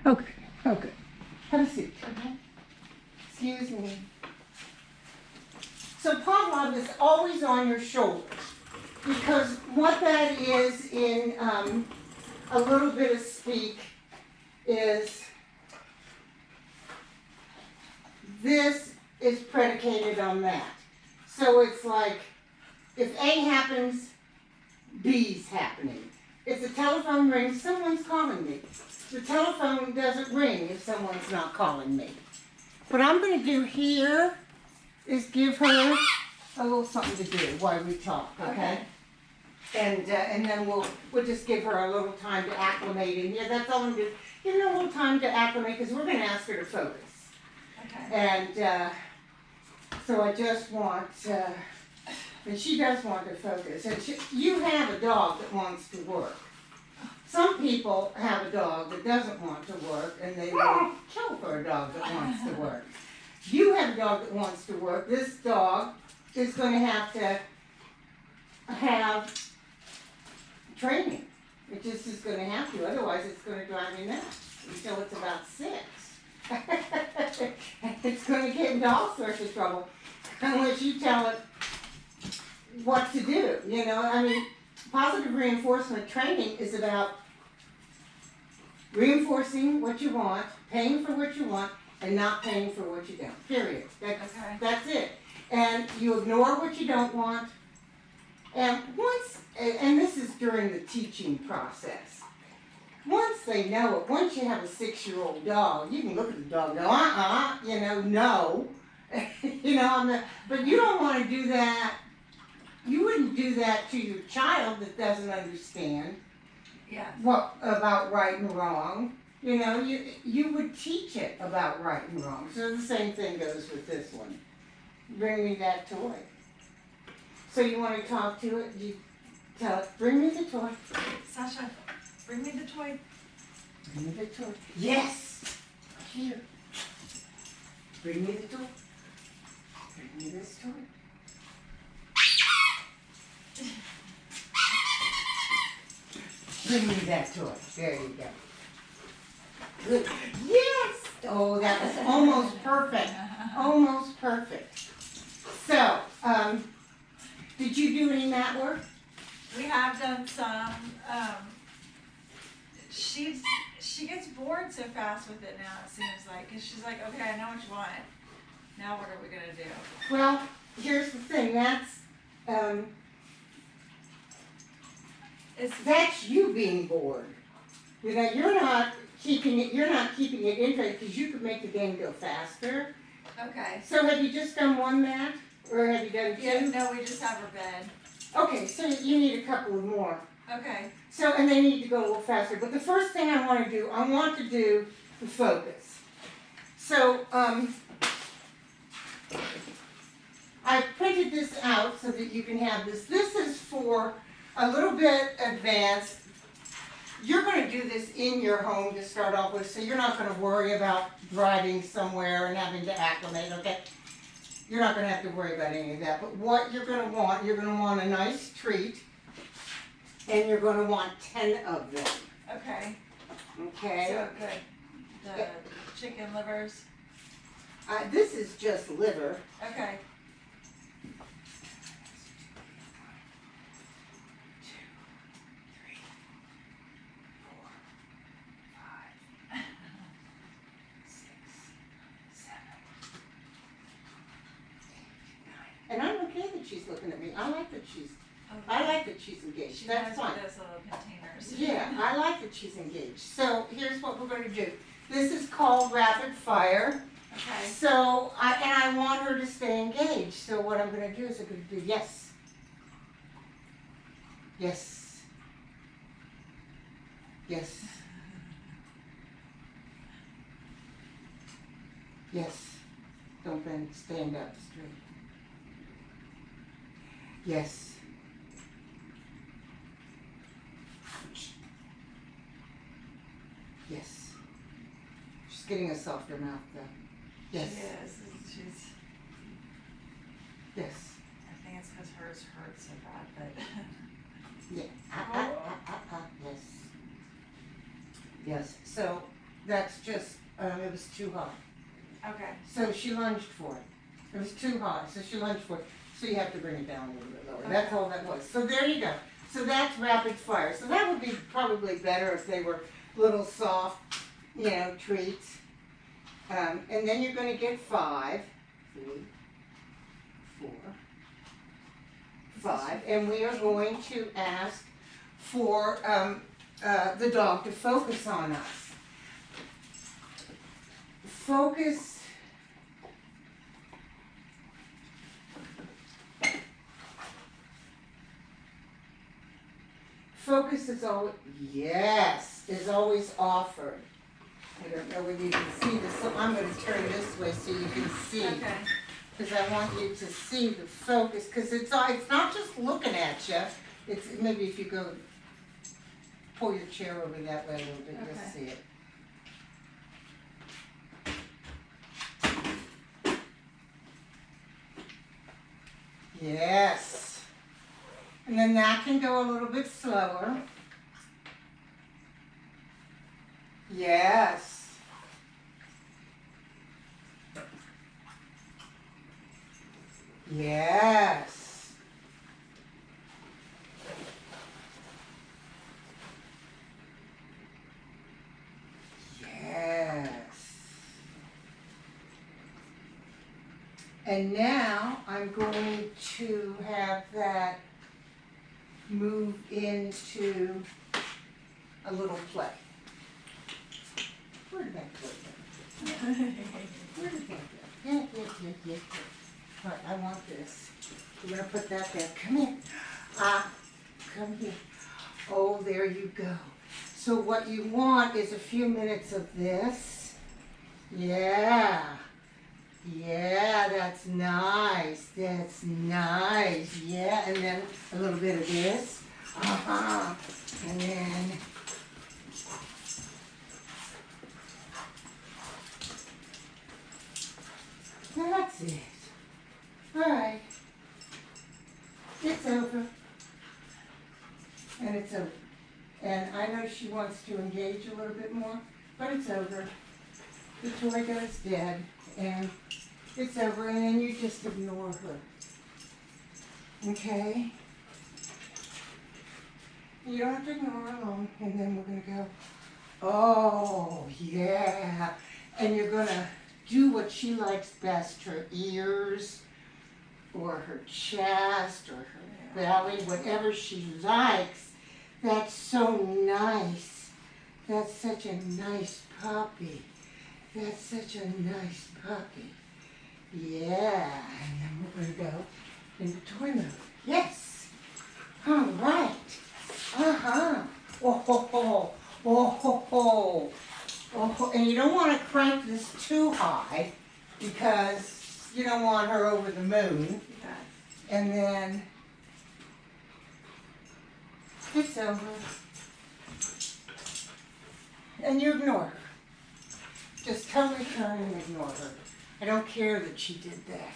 Okay, okay. Have a seat. Okay. Excuse me. So Pavlov is always on your shoulders because what that is in a little bit of speak is this is predicated on that. So it's like if A happens, B's happening. If the telephone rings, someone's calling me. The telephone doesn't ring if someone's not calling me. What I'm going to do here is give her a little something to do while we talk, okay? And then we'll just give her a little time to acclimate in here. That's all I'm doing. Give her a little time to acclimate because we're going to ask her to focus. Okay. And so I just want, and she does want to focus. And you have a dog that wants to work. Some people have a dog that doesn't want to work, and they will kill for a dog that wants to work. You have a dog that wants to work. This dog is going to have training. It just is going to have to. Otherwise, it's going to drive you nuts until it's about 6. It's going to get into all sorts of trouble unless you tell it what to do. You know, I mean, positive reinforcement training is about reinforcing what you want, paying for what you want, and not paying for what you don't. Period. That's it. And you ignore what you don't want. And and this is during the teaching process. Once they know it, once you have a 6-year-old dog, you can look at the dog and go, you know, no. You know, but you don't want to do that. You wouldn't do that to your child that doesn't understand what about right and wrong. You know, you would teach it about right and wrong. So the same thing goes with this one. Bring me that toy. So you want to talk to it? You tell it, bring me the toy. Sasha, bring me the toy. Bring me the toy. Yes! Here. Bring me the toy. Bring me this toy. Bring me that toy. There you go. Good. Yes! Oh, that was almost perfect. Almost perfect. So, did you do any mat work? We have done some. She gets bored so fast with it now, it seems like. Because she's like, okay, I know what you want. Now what are we going to do? Well, here's the thing. That's you being bored. You know, you're not keeping it interesting because you could make the game go faster. Okay. So have you just done one mat? Or have you done 2? Yeah, no, we just have her bed. Okay, so you need a couple of more. Okay. So, and they need to go a little faster. But the first thing I want to do the focus. So, I printed this out so that you can have this. This is for a little bit advanced. You're going to do this in your home to start off with, so you're not going to worry about driving somewhere and having to acclimate, okay? You're not going to have to worry about any of that. But what you're going to want a nice treat, and you're going to want 10 of them. Okay. Okay? So the chicken livers. This is just liver. Okay. 2, 3, 4, 5, 6, 7, 8, 9. And I'm okay that she's looking at me. I like that she's engaged. She That's knows fine. those little containers. Yeah, I like that she's engaged. So here's what we're going to do. This is called rapid fire. Okay. So, I want her to stay engaged. So what I'm going to do is I'm going to do yes. Yes. Yes. Yes. Don't bend, stand up straight. Yes. Yes. She's getting a softer mouth though. Yes. She is. She's. Yes. I think it's because hers hurts so bad, but. Yeah. Yes. Yes. So that's just, it was too high. Okay. So she lunged for it. It was too high, so she lunged for it. So you have to bring it down a little bit lower. That's all that was. So there you go. So that's rapid fire. So that would be probably better if they were little soft, treats. And then you're going to get 5, 3, 4, 5. And we are going to ask for the dog to focus on us. Focus. Focus is always, is always offered. I don't know whether you can see this, so I'm going to turn this way so you can see. Okay. Because I want you to see the focus, because it's not just looking at you. It's maybe if you go pull your chair over that way a little bit, you'll see it. Yes. And then that can go a little bit slower. Yes. Yes. Yes. And now I'm going to have that move into a little play. Where did that play go? Where did that go? Yeah. Right, I want this. We're going to put that there. Come here. Come here. Oh, there you go. So what you want is a few minutes of this. Yeah, that's nice. That's nice. Yeah, and then a little bit of this. And then that's it. All right. It's over. And it's over. And I know she wants to engage a little bit more, but it's over. The toy goes dead, and it's over, and then you just ignore her. Okay? You don't have to ignore her long, and then we're going to go, oh, yeah. And you're going to do what she likes best, her ears, or her chest, or her belly, whatever she likes. That's so nice. That's such a nice puppy. That's such a nice puppy. Yeah, and then we're going to go into toy mode. Yes. All right. Oh ho ho. Oh ho ho. Oh ho. And you don't want to crank this too high because you don't want her over the moon. And then it's over. And you ignore her. Just totally turn and ignore her. I don't care that she did that.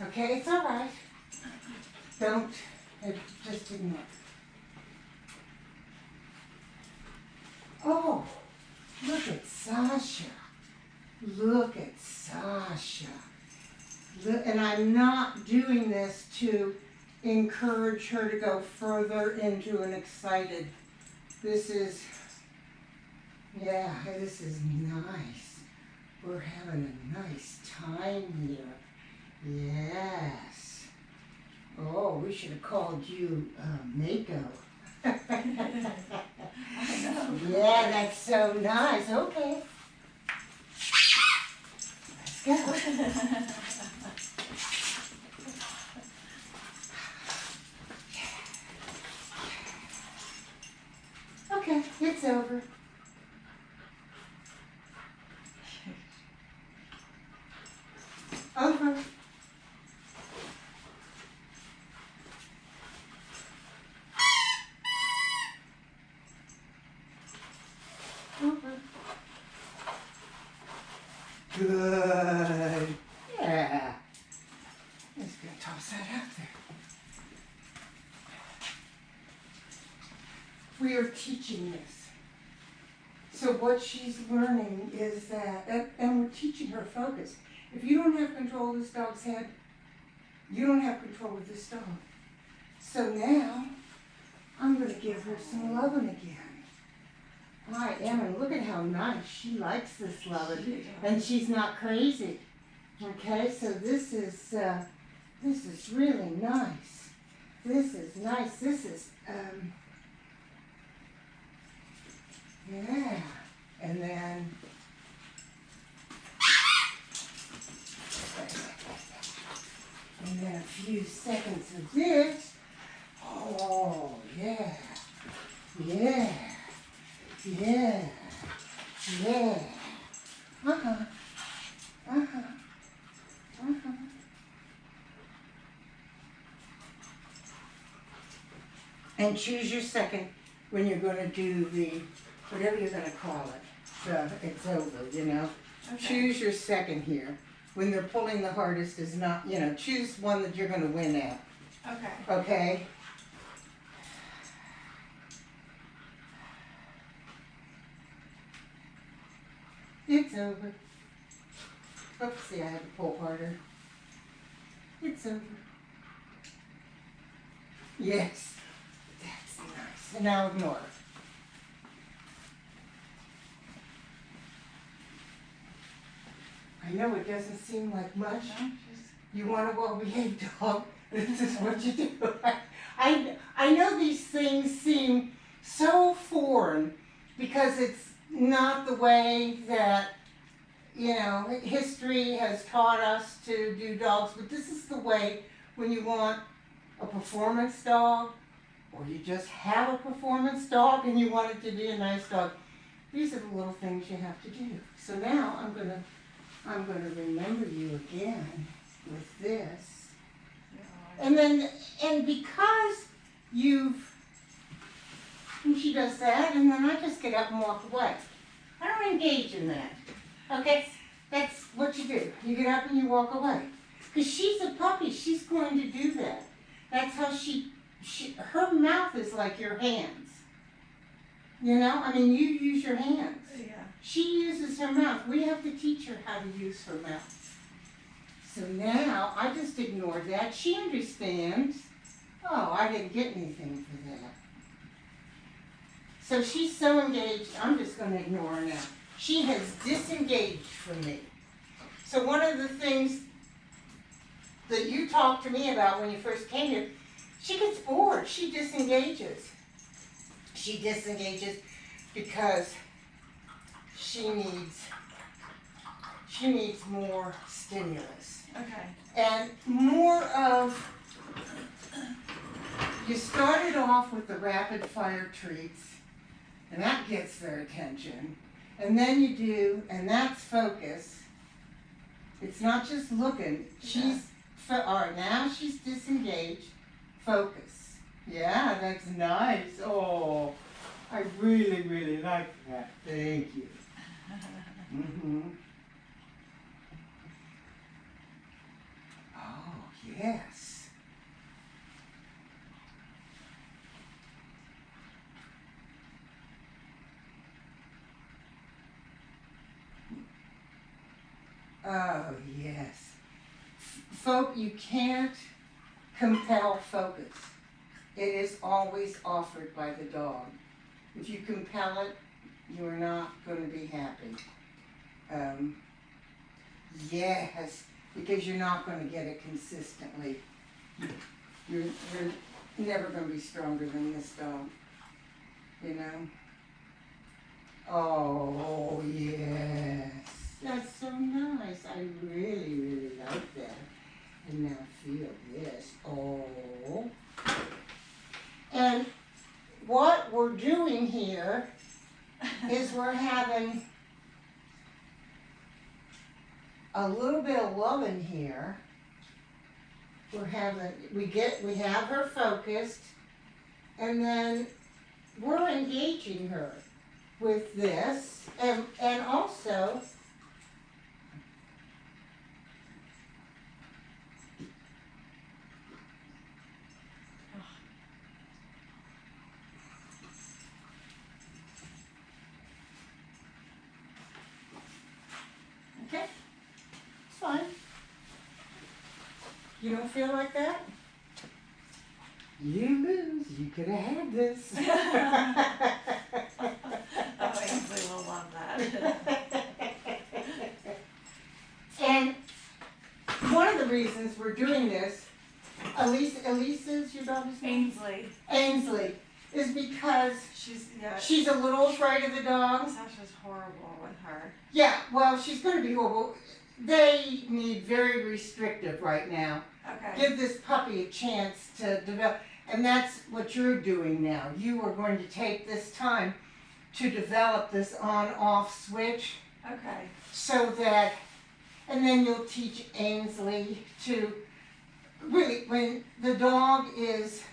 Okay, it's all right. Don't, just ignore. Oh, look at Sasha. Look at Sasha. Look, and I'm not doing this to encourage her to go further into an excited. This is nice. We're having a nice time here. Yes. Oh, we should have called you Mako. I know. Yeah, that's so nice. Okay. Let's go. Okay, it's over. Over. Over. Good. Yeah. I'm just going to toss that out there. We are teaching this So what she's learning is that, and we're teaching her focus. If you don't have control of this dog's head, you don't have control of this dog. So now, I'm gonna give her some loving again. I am, and look at how nice, she likes this loving, and she's not crazy. Okay, so this is really nice. This is nice, this is, yeah, and then, a few seconds of this. Oh, yeah, yeah, yeah, yeah, uh-huh, uh-huh, uh-huh. And choose your second when you're gonna do the, whatever you're gonna call it, it's over, you know? Okay. Choose your second here. When they're pulling the hardest is not, you know, choose one that you're gonna win at, Okay. okay? It's over. Oopsie, I had to pull harder. It's over. Yes, that's nice. And now ignore it. I know it doesn't seem like much. No, she's, You want a well-behaved dog, this is what you do. I know these things seem so foreign because it's not the way that, you know, history has taught us to do dogs, but this is the way when you want a performance dog, or you just have a performance dog and you want it to be a nice dog. These are the little things you have to do. So now I'm gonna remember you again with this. And because and she does that, and then I just get up and walk away. I don't engage in that. Okay? That's what you do. You get up and you walk away. Because she's a puppy, she's going to do that. That's how her mouth is like your hands. You know? I mean, you use your hands. yeah. She uses her mouth. We have to teach her how to use her mouth. So now, I just ignored that. She understands. Oh, I didn't get anything for that. So she's so engaged, I'm just going to ignore her now. She has disengaged from me. So one of the things that you talked to me about when you first came here, she gets bored. She disengages. She disengages because she needs more stimulus. Okay. And more of, you started off with the rapid fire treats, and that gets their attention. And then you do, and that's focus. It's not just looking. All right, now she's disengaged. Focus. Yeah, that's nice. Oh, I really, really like that. Thank you. Mm-hmm. Oh, yes. Oh, yes. You can't compel focus. It is always offered by the dog. If you compel it, you're not going to be happy. Yes, because you're not going to get it consistently. You're never going to be stronger than this dog, you know? Oh, yes. That's so nice. I really, really like that. And now feel this. Oh. And what we're doing here is we're having a little bit of loving here. We have her focused, and then we're engaging her with this, and also You don't feel like that? You lose. You could have had this. Oh, Ainsley will love that. And one of the reasons we're doing this, Elisa's your daughter's name? Ainsley, Ainsley, is because she's she's a little afraid of the dogs. Sasha's horrible with her. Yeah, well, she's going to be horrible. They need very restrictive right now. Okay. Give this puppy a chance to develop, and that's what you're doing now. You are going to take this time to develop this on-off switch Okay. so that, and then you'll teach Ainsley to, really, when the dog is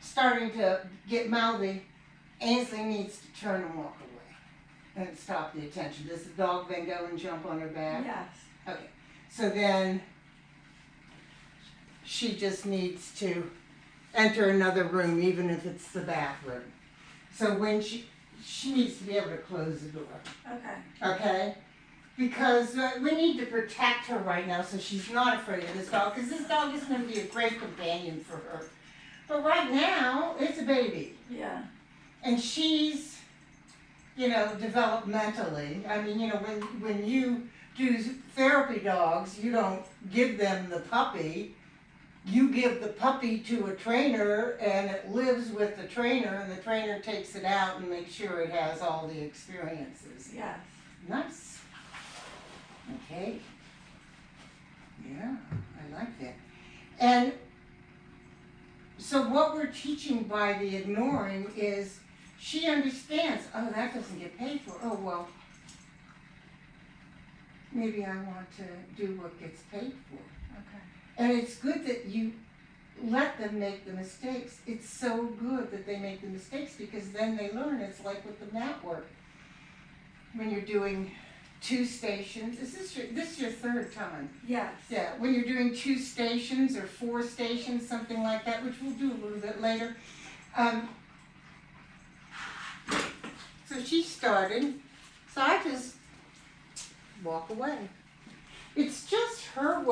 starting to get mouthy, Ainsley needs to turn and walk away and stop the attention. Does the dog then go and jump on her back? Yes. Okay, so then she just needs to enter another room, even if it's the bathroom. So when she needs to be able to close the door, Okay. okay? Because we need to protect her right now so she's not afraid of this dog, because this dog is going to be a great companion for her. But right now, it's a baby. Yeah. And she's, developmentally, I mean, when you do therapy dogs, you don't give them the puppy. You give the puppy to a trainer, and it lives with the trainer, and the trainer takes it out and makes sure it has all the experiences. Yes. Nice. Okay. Yeah, I like that. And so what we're teaching by the ignoring is she understands, oh, that doesn't get paid for. Oh, well, maybe I want to do what gets paid for. Okay. And it's good that you let them make the mistakes. It's so good that they make the mistakes because then they learn. It's like with the mat work. When you're doing 2 stations, this is your 3rd time? Yes. Yeah, when you're doing 2 stations or 4 stations, something like that, which we'll do a little bit later. So she started, so I just walk away. It's just her way.